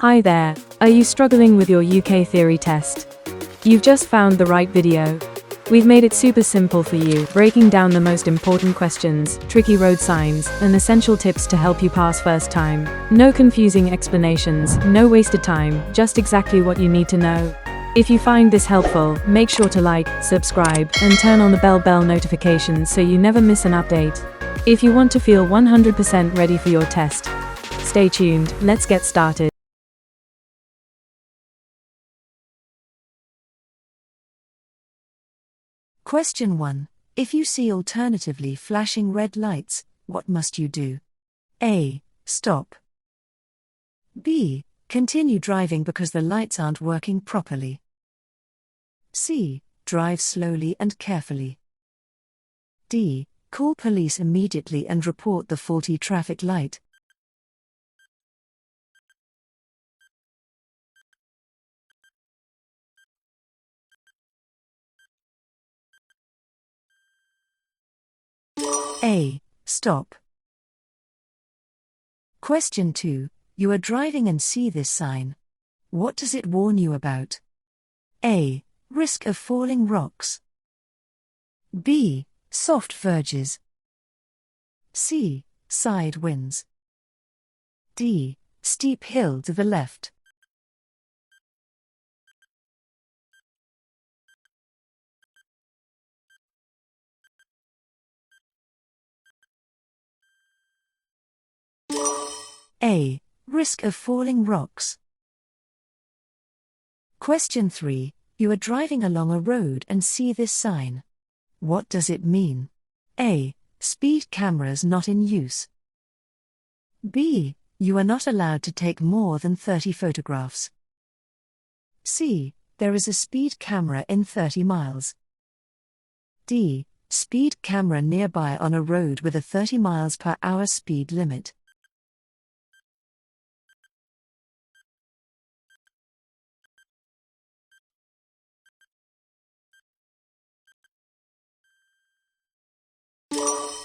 Hi there, are you struggling with your UK theory test? You've just found the right video. We've made it super simple for you, breaking down the most important questions, tricky road signs, and essential tips to help you pass first time. No confusing explanations, no wasted time, just exactly what you need to know. If you find this helpful, make sure to like, subscribe, and turn on the bell notifications so you never miss an update. If you want to feel 100% ready for your test, stay tuned, let's get started. Question 1. If you see alternatively flashing red lights, what must you do? A. Stop. B. Continue driving because the lights aren't working properly. C. Drive slowly and carefully. D. Call police immediately and report the faulty traffic light. A. Stop. Question 2. You are driving and see this sign. What does it warn you about? A. Risk of falling rocks. B. Soft verges. C. Side winds. D. Steep hill to the left. A. Risk of falling rocks. Question 3. You are driving along a road and see this sign. What does it mean? A. Speed cameras not in use. B. You are not allowed to take more than 30 photographs. C. There is a speed camera in 30 miles. D. Speed camera nearby on a road with a 30 miles per hour speed limit.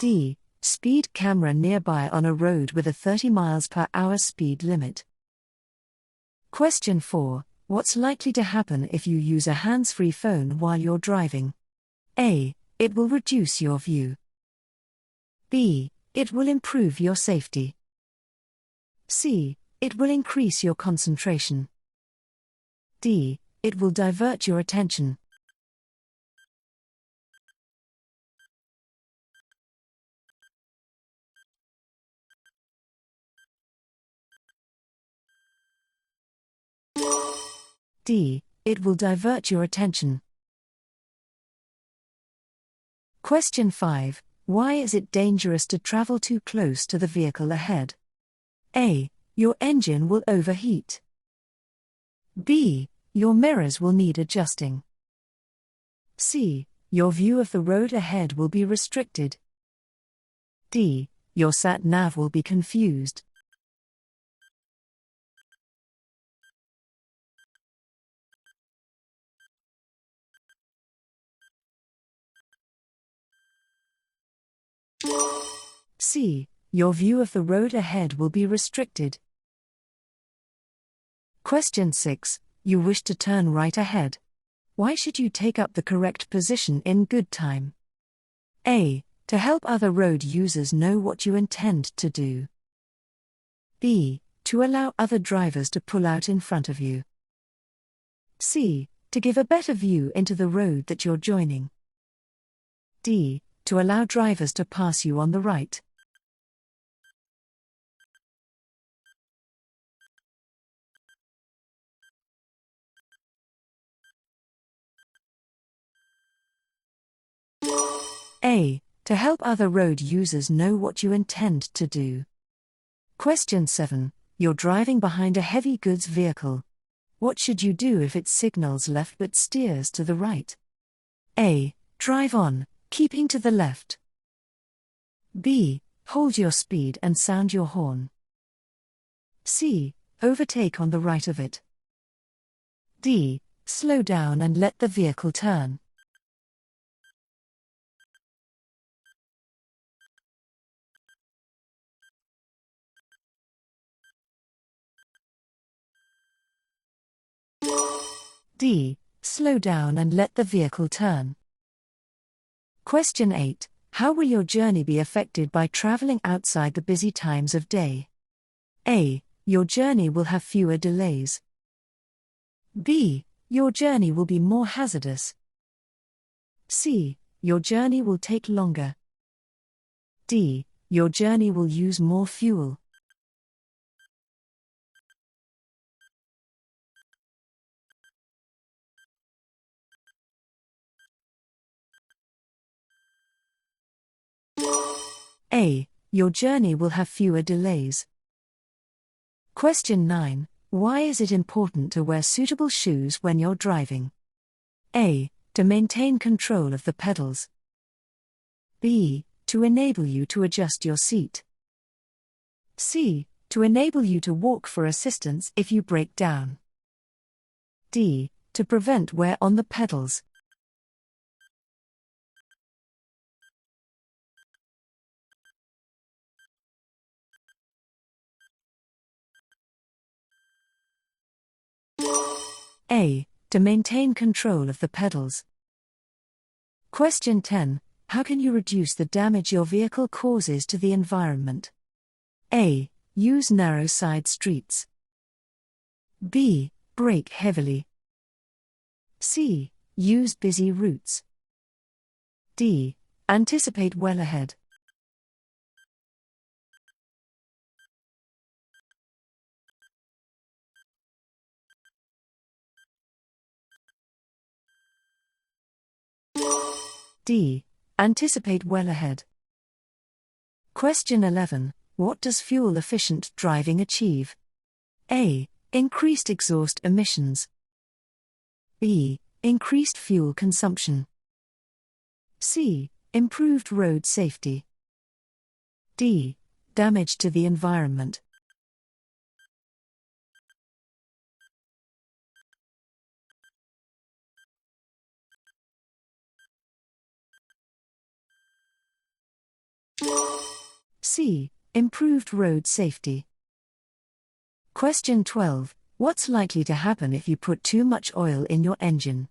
D. Speed camera nearby on a road with a 30 miles per hour speed limit. Question 4. What's likely to happen if you use a hands-free phone while you're driving? A. It will reduce your view. B. It will improve your safety. C. It will increase your concentration. D. It will divert your attention. D. It will divert your attention. Question 5. Why is it dangerous to travel too close to the vehicle ahead? A. Your engine will overheat. B. Your mirrors will need adjusting. C. Your view of the road ahead will be restricted. D. Your sat-nav will be confused. C. Your view of the road ahead will be restricted. Question 6. You wish to turn right ahead. Why should you take up the correct position in good time? A. To help other road users know what you intend to do. B. To allow other drivers to pull out in front of you. C. To give a better view into the road that you're joining. D. To allow drivers to pass you on the right. A. To help other road users know what you intend to do. Question 7. You're driving behind a heavy goods vehicle. What should you do if it signals left but steers to the right? A. Drive on, keeping to the left. B. Hold your speed and sound your horn. C. Overtake on the right of it. D. Slow down and let the vehicle turn. D. Slow down and let the vehicle turn. Question 8. How will your journey be affected by traveling outside the busy times of day? A. Your journey will have fewer delays. B. Your journey will be more hazardous. C. Your journey will take longer. D. Your journey will use more fuel. A. Your journey will have fewer delays. Question 9. Why is it important to wear suitable shoes when you're driving? A. To maintain control of the pedals. B. To enable you to adjust your seat. C. To enable you to walk for assistance if you break down. D. To prevent wear on the pedals. A. To maintain control of the pedals. Question 10. How can you reduce the damage your vehicle causes to the environment? A. Use narrow side streets. B. Brake heavily. C. Use busy routes. D. Anticipate well ahead. D. Anticipate well ahead. Question 11. What does fuel-efficient driving achieve? A. Increased exhaust emissions. B. Increased fuel consumption. C. Improved road safety. D. Damage to the environment. C. Improved road safety. Question 12. What's likely to happen if you put too much oil in your engine?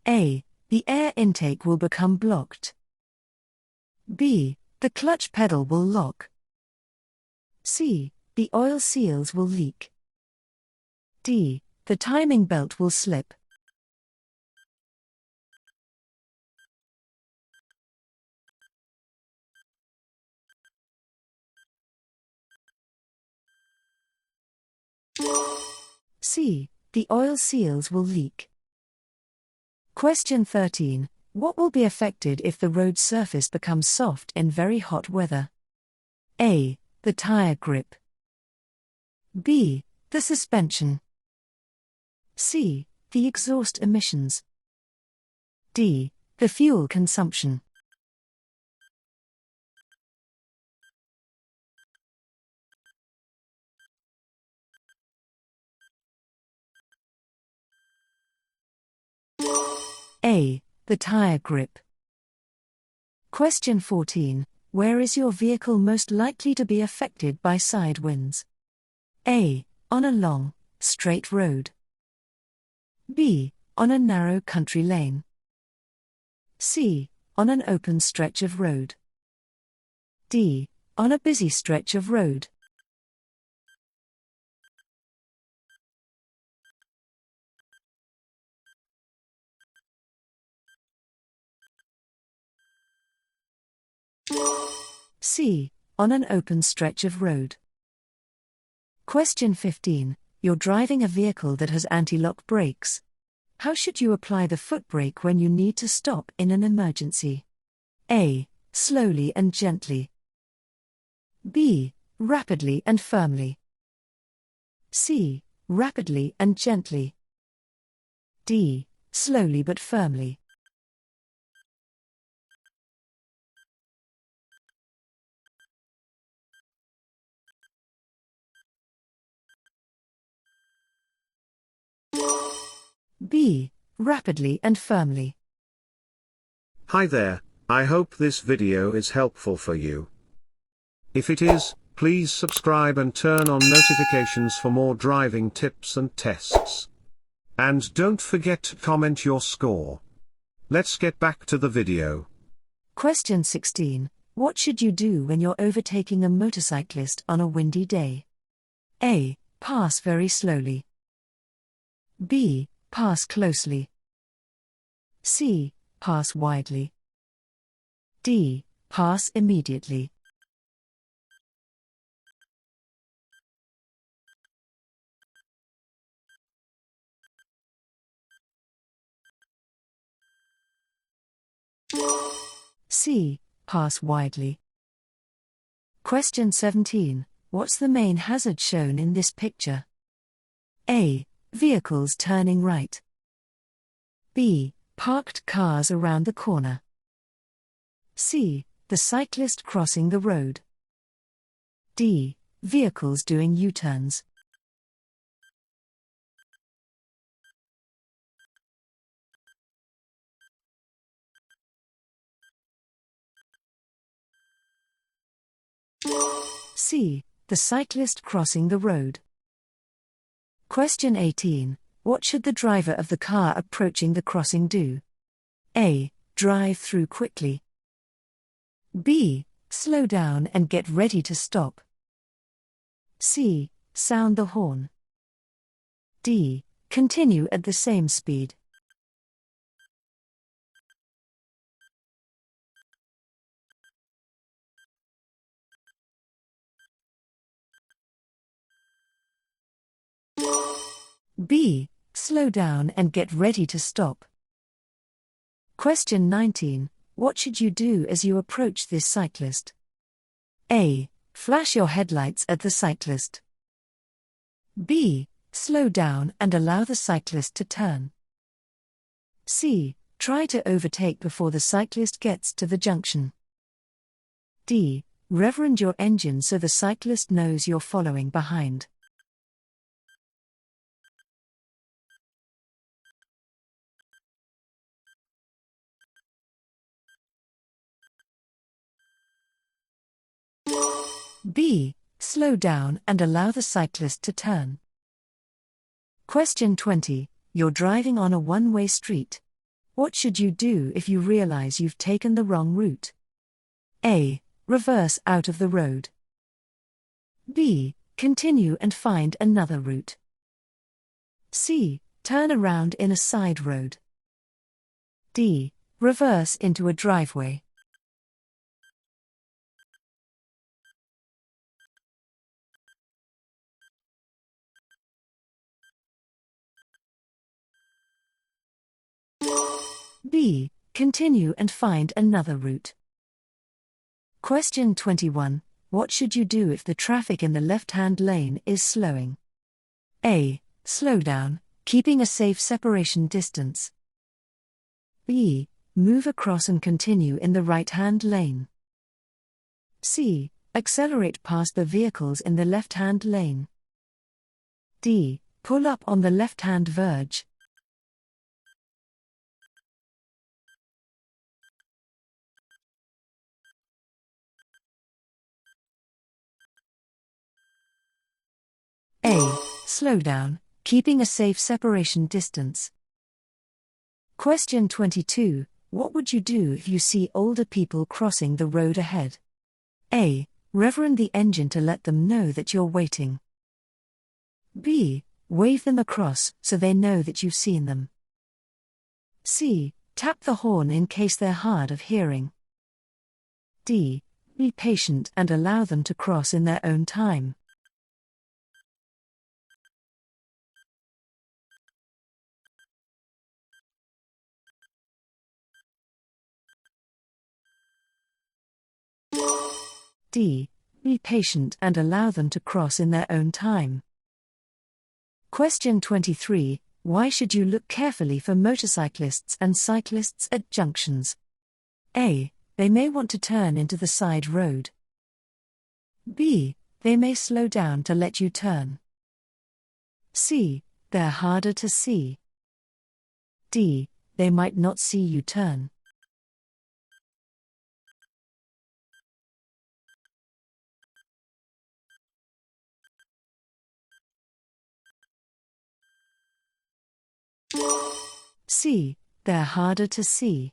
A. The air intake will become blocked. B. The clutch pedal will lock. C. The oil seals will leak. D. The timing belt will slip. C. The oil seals will leak. Question 13. What will be affected if the road surface becomes soft in very hot weather? A. The tire grip. B. The suspension. C. The exhaust emissions. D. The fuel consumption. A. The tire grip. Question 14. Where is your vehicle most likely to be affected by side winds? A. On a long, straight road. B. On a narrow country lane. C. On an open stretch of road. D. On a busy stretch of road. C. On an open stretch of road. Question 15. You're driving a vehicle that has anti-lock brakes. How should you apply the foot brake when you need to stop in an emergency? A. Slowly and gently. B. Rapidly and firmly. C. Rapidly and gently. D. Slowly but firmly. B. Rapidly and firmly. Hi there, I hope this video is helpful for you. If it is, please subscribe and turn on notifications for more driving tips and tests. And don't forget to comment your score. Let's get back to the video. Question 16. What should you do when you're overtaking a motorcyclist on a windy day? A. Pass very slowly. B. Pass closely. C. Pass widely. D. Pass immediately. C. Pass widely. Question 17. What's the main hazard shown in this picture? A. Vehicles turning right. B. Parked cars around the corner. C. The cyclist crossing the road. D. Vehicles doing U-turns. C. The cyclist crossing the road. Question 18. What should the driver of the car approaching the crossing do? A. Drive through quickly. B. Slow down and get ready to stop. C. Sound the horn. D. Continue at the same speed. B. Slow down and get ready to stop. Question 19. What should you do as you approach this cyclist? A. Flash your headlights at the cyclist. B. Slow down and allow the cyclist to turn. C. Try to overtake before the cyclist gets to the junction. D. Reverend your engine so the cyclist knows you're following behind. B. Slow down and allow the cyclist to turn. Question 20. You're driving on a one-way street. What should you do if you realize you've taken the wrong route? A. Reverse out of the road. B. Continue and find another route. C. Turn around in a side road. D. Reverse into a driveway. B. Continue and find another route. Question 21. What should you do if the traffic in the left-hand lane is slowing? A. Slow down, keeping a safe separation distance. B. Move across and continue in the right-hand lane. C. Accelerate past the vehicles in the left-hand lane. D. Pull up on the left-hand verge. A. Slow down, keeping a safe separation distance. Question 22. What would you do if you see older people crossing the road ahead? A. Reverend the engine to let them know that you're waiting. B. Wave them across so they know that you've seen them. C. Tap the horn in case they're hard of hearing. D. Be patient and allow them to cross in their own time. D. Be patient and allow them to cross in their own time. Question 23. Why should you look carefully for motorcyclists and cyclists at junctions? A. They may want to turn into the side road. B. They may slow down to let you turn. C. They're harder to see. D. They might not see you turn. C. They're harder to see.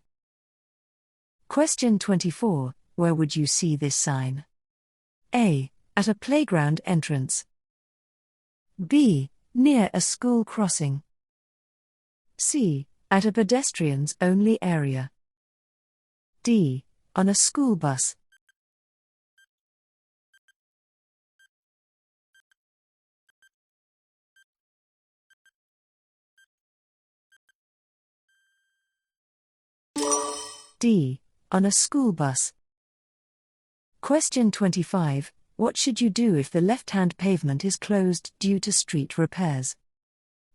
Question 24. Where would you see this sign? A. At a playground entrance. B. Near a school crossing. C. At a pedestrians-only area. D. On a school bus. D. On a school bus. Question 25. What should you do if the left-hand pavement is closed due to street repairs?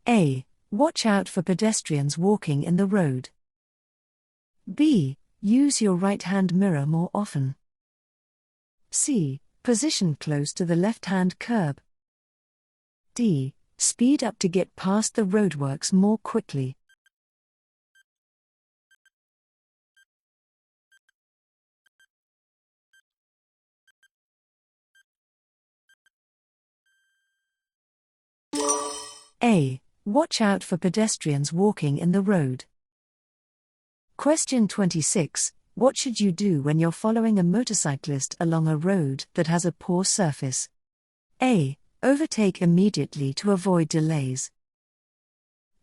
A. Watch out for pedestrians walking in the road. B. Use your right-hand mirror more often. C. Position close to the left-hand curb. D. Speed up to get past the roadworks more quickly. A. Watch out for pedestrians walking in the road. Question 26. What should you do when you're following a motorcyclist along a road that has a poor surface? A. Overtake immediately to avoid delays.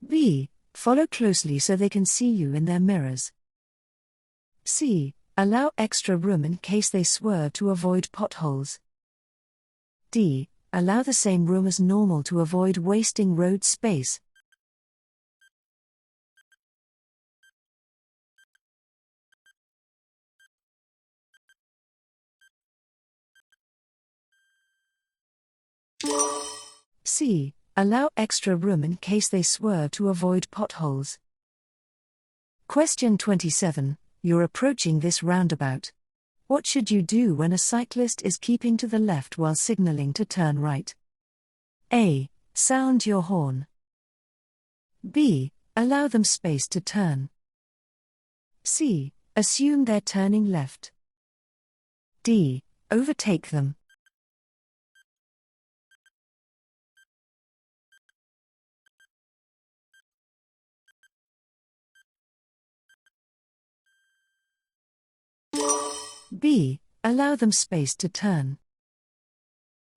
B. Follow closely so they can see you in their mirrors. C. Allow extra room in case they swerve to avoid potholes. D. Allow the same room as normal to avoid wasting road space. C. Allow extra room in case they swerve to avoid potholes. Question 27. You're approaching this roundabout. What should you do when a cyclist is keeping to the left while signaling to turn right? A. Sound your horn. B. Allow them space to turn. C. Assume they're turning left. D. Overtake them. B. Allow them space to turn.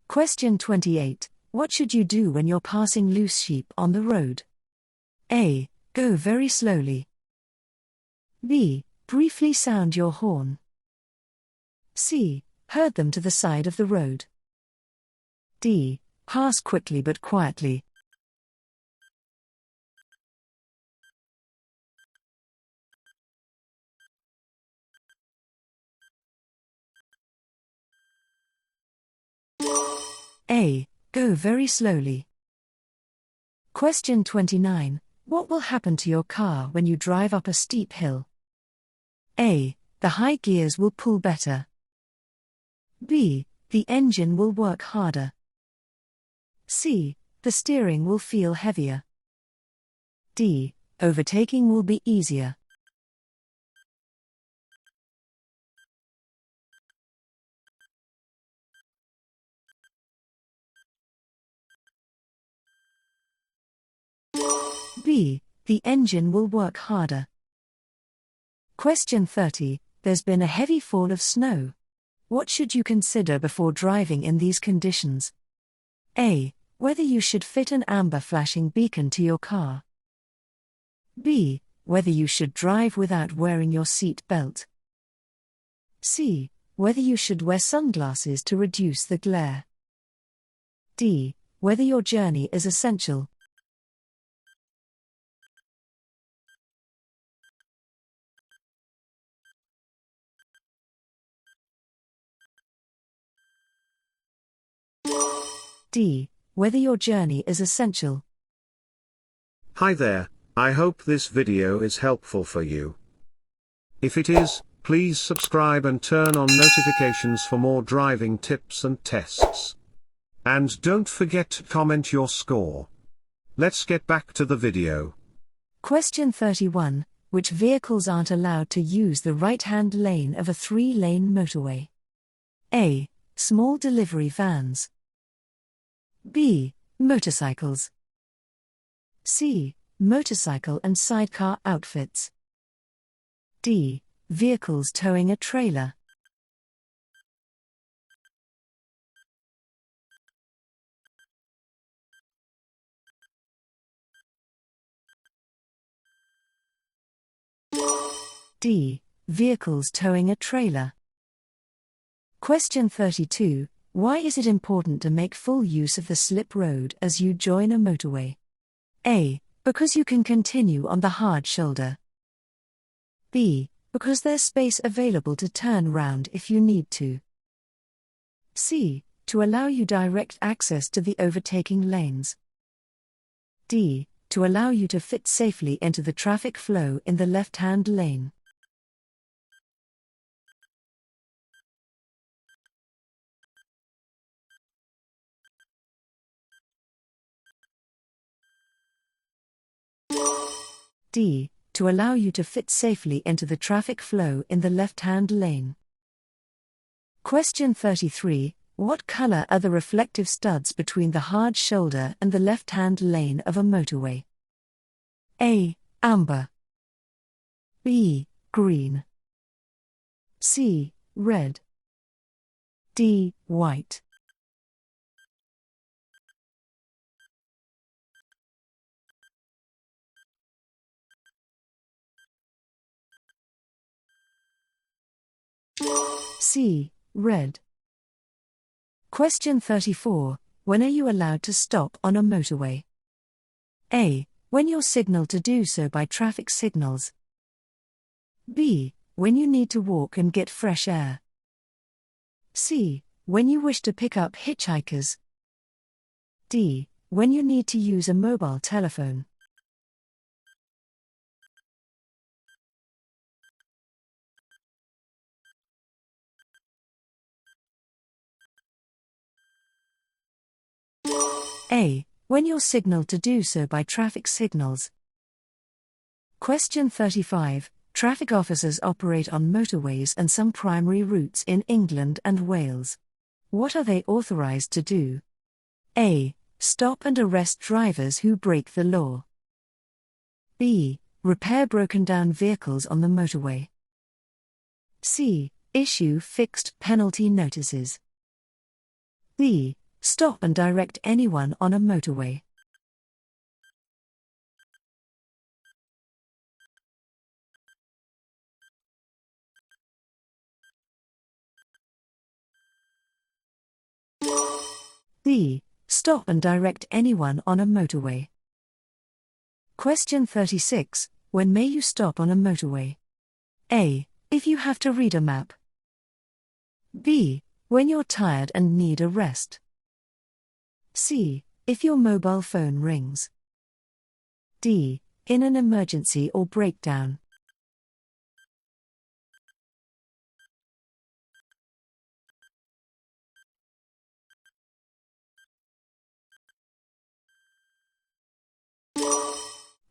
Question 28. What should you do when you're passing loose sheep on the road? A. Go very slowly. B. Briefly sound your horn. C. Herd them to the side of the road. D. Pass quickly but quietly. A. Go very slowly. Question 29. What will happen to your car when you drive up a steep hill? A. The high gears will pull better. B. The engine will work harder. C. The steering will feel heavier. D. Overtaking will be easier. B. The engine will work harder. Question 30. There's been a heavy fall of snow. What should you consider before driving in these conditions? A. Whether you should fit an amber flashing beacon to your car. B. Whether you should drive without wearing your seat belt. C. Whether you should wear sunglasses to reduce the glare. D. Whether your journey is essential. D. Whether your journey is essential. Hi there, I hope this video is helpful for you. If it is, please subscribe and turn on notifications for more driving tips and tests. And don't forget to comment your score. Let's get back to the video. Question 31. Which vehicles aren't allowed to use the right-hand lane of a 3-lane motorway? A. Small delivery vans. B. Motorcycles. C. Motorcycle and sidecar outfits. D. Vehicles towing a trailer. D. Vehicles towing a trailer. Question 32. Why is it important to make full use of the slip road as you join a motorway? A. Because you can continue on the hard shoulder. B. Because there's space available to turn round if you need to. C. To allow you direct access to the overtaking lanes. D. To allow you to fit safely into the traffic flow in the left-hand lane. D. To allow you to fit safely into the traffic flow in the left-hand lane. Question 33. What color are the reflective studs between the hard shoulder and the left-hand lane of a motorway? A. Amber. B. Green. C. Red. D. White. C. Red. Question 34. When are you allowed to stop on a motorway? A. When you're signaled to do so by traffic signals. B. When you need to walk and get fresh air. C. When you wish to pick up hitchhikers. D. When you need to use a mobile telephone. A. When you're signaled to do so by traffic signals. Question 35. Traffic officers operate on motorways and some primary routes in England and Wales. What are they authorized to do? A. Stop and arrest drivers who break the law. B. Repair broken down vehicles on the motorway. C. Issue fixed penalty notices. D. Stop and direct anyone on a motorway. D. Stop and direct anyone on a motorway. Question 36. When may you stop on a motorway? A. If you have to read a map. B. When you're tired and need a rest. C. If your mobile phone rings. D. In an emergency or breakdown.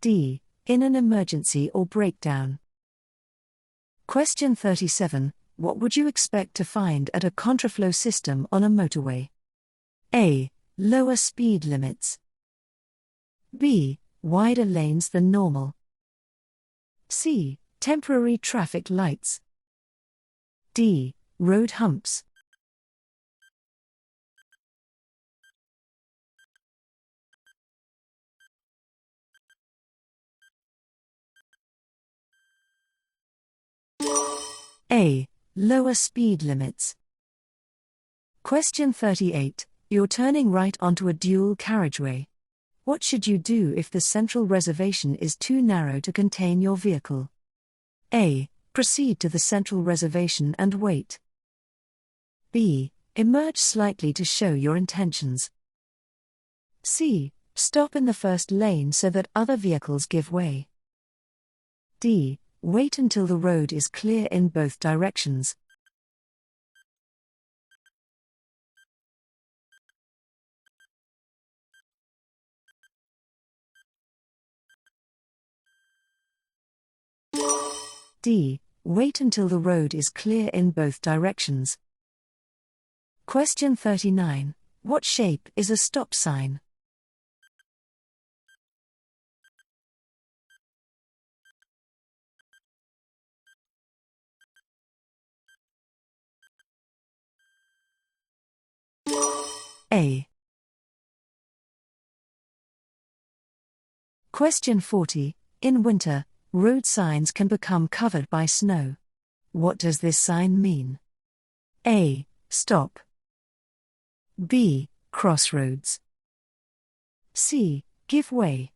D. In an emergency or breakdown. Question 37. What would you expect to find at a contraflow system on a motorway? A. Lower speed limits. B. Wider lanes than normal. C. Temporary traffic lights. D. Road humps. A. Lower speed limits. Question 38. You're turning right onto a dual carriageway. What should you do if the central reservation is too narrow to contain your vehicle? A. Proceed to the central reservation and wait. B. Emerge slightly to show your intentions. C. Stop in the first lane so that other vehicles give way. D. Wait until the road is clear in both directions. D. Wait until the road is clear in both directions. Question 39. What shape is a stop sign? A. Question 40. In winter, road signs can become covered by snow. What does this sign mean? A. Stop. B. Crossroads. C. Give way.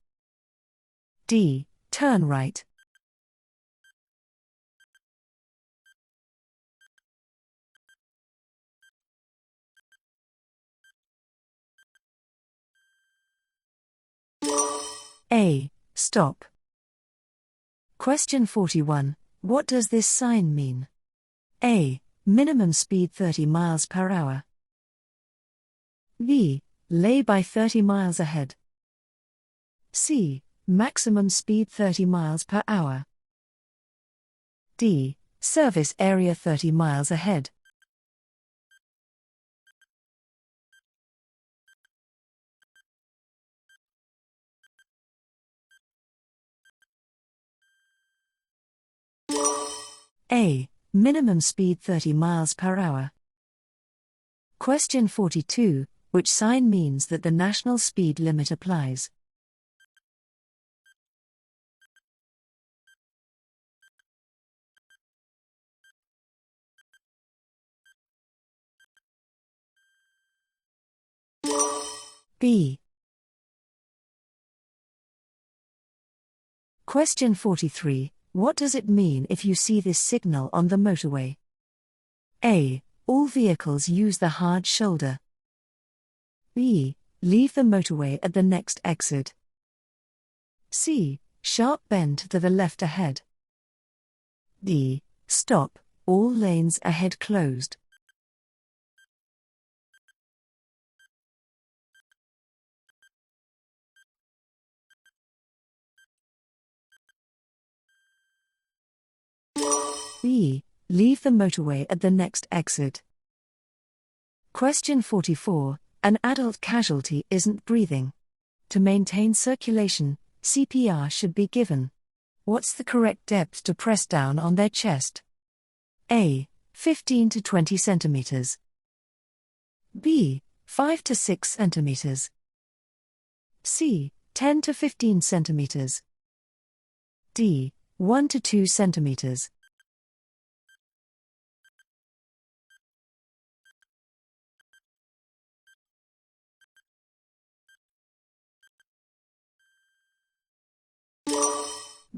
D. Turn right. A. Stop. Question 41. What does this sign mean? A. Minimum speed 30 miles per hour. B. Lay by 30 miles ahead. C. Maximum speed 30 miles per hour. D. Service area 30 miles ahead. A. Minimum speed 30 miles per hour. Question 42. Which sign means that the national speed limit applies? B. Question 43. What does it mean if you see this signal on the motorway? A. All vehicles use the hard shoulder. B. Leave the motorway at the next exit. C. Sharp bend to the left ahead. D. Stop, all lanes ahead closed. B. Leave the motorway at the next exit. Question 44. An adult casualty isn't breathing. To maintain circulation, CPR should be given. What's the correct depth to press down on their chest? A. 15 to 20 centimeters. B. 5 to 6 centimeters. C. 10 to 15 centimeters. D. 1 to 2 centimeters.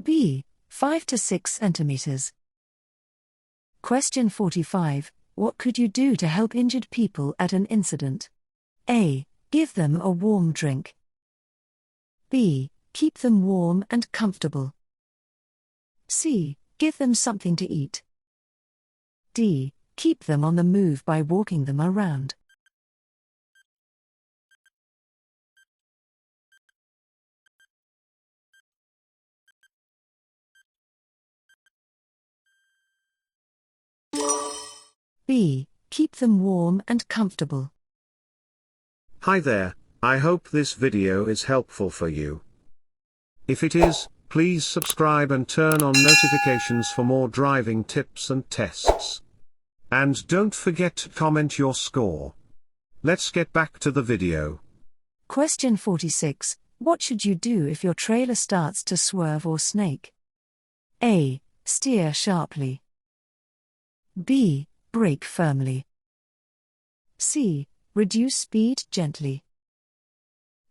B. 5 to 6 centimeters. Question 45. What could you do to help injured people at an incident? A. Give them a warm drink. B. Keep them warm and comfortable. C. Give them something to eat. D. Keep them on the move by walking them around. B. Keep them warm and comfortable. Hi there, I hope this video is helpful for you. If it is, please subscribe and turn on notifications for more driving tips and tests. And don't forget to comment your score. Let's get back to the video. Question 46. What should you do if your trailer starts to swerve or snake? A. Steer sharply. B. Brake firmly. C. Reduce speed gently.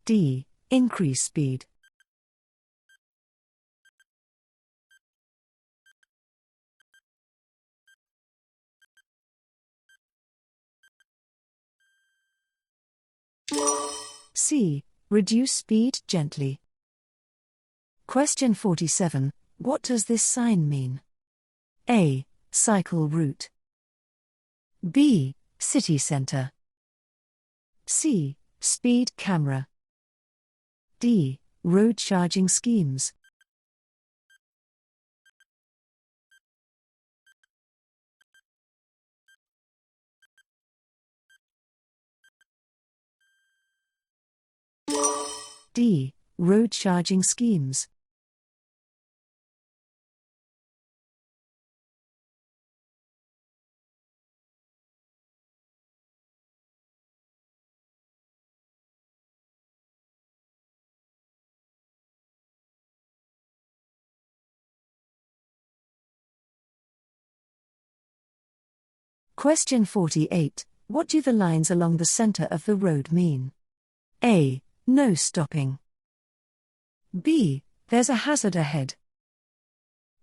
D. Increase speed. C. Reduce speed gently. Question 47. What does this sign mean? A. Cycle route. B. City center. C. Speed camera. D. Road charging schemes. D. Road charging schemes. Question 48. What do the lines along the center of the road mean? A. No stopping. B. There's a hazard ahead.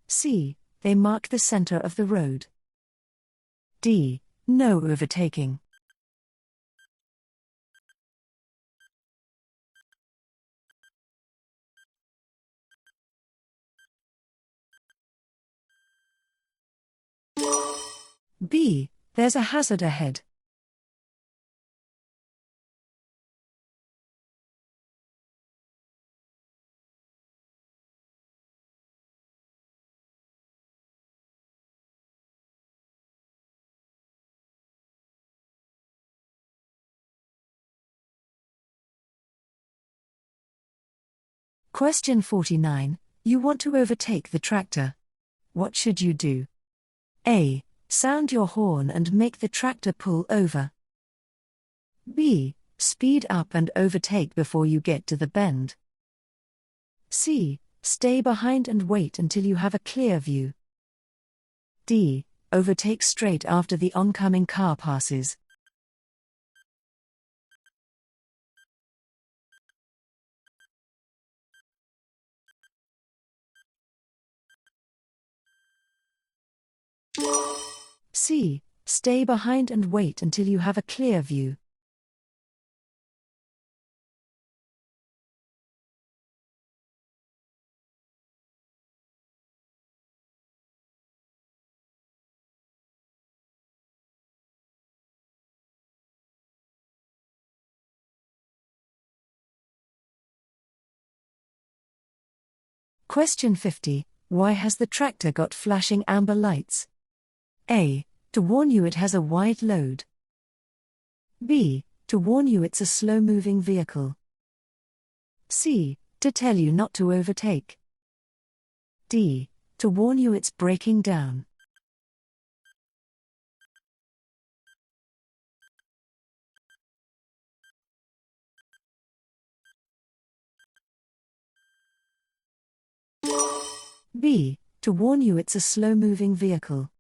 C. They mark the center of the road. D. No overtaking. B. There's a hazard ahead. Question 49. You want to overtake the tractor. What should you do? A. Sound your horn and make the tractor pull over. B. Speed up and overtake before you get to the bend. C. Stay behind and wait until you have a clear view. D. Overtake straight after the oncoming car passes. C. Stay behind and wait until you have a clear view. Question 50. Why has the tractor got flashing amber lights? A. To warn you it has a wide load. B. To warn you it's a slow-moving vehicle. C. To tell you not to overtake. D. To warn you it's breaking down. B. To warn you it's a slow-moving vehicle.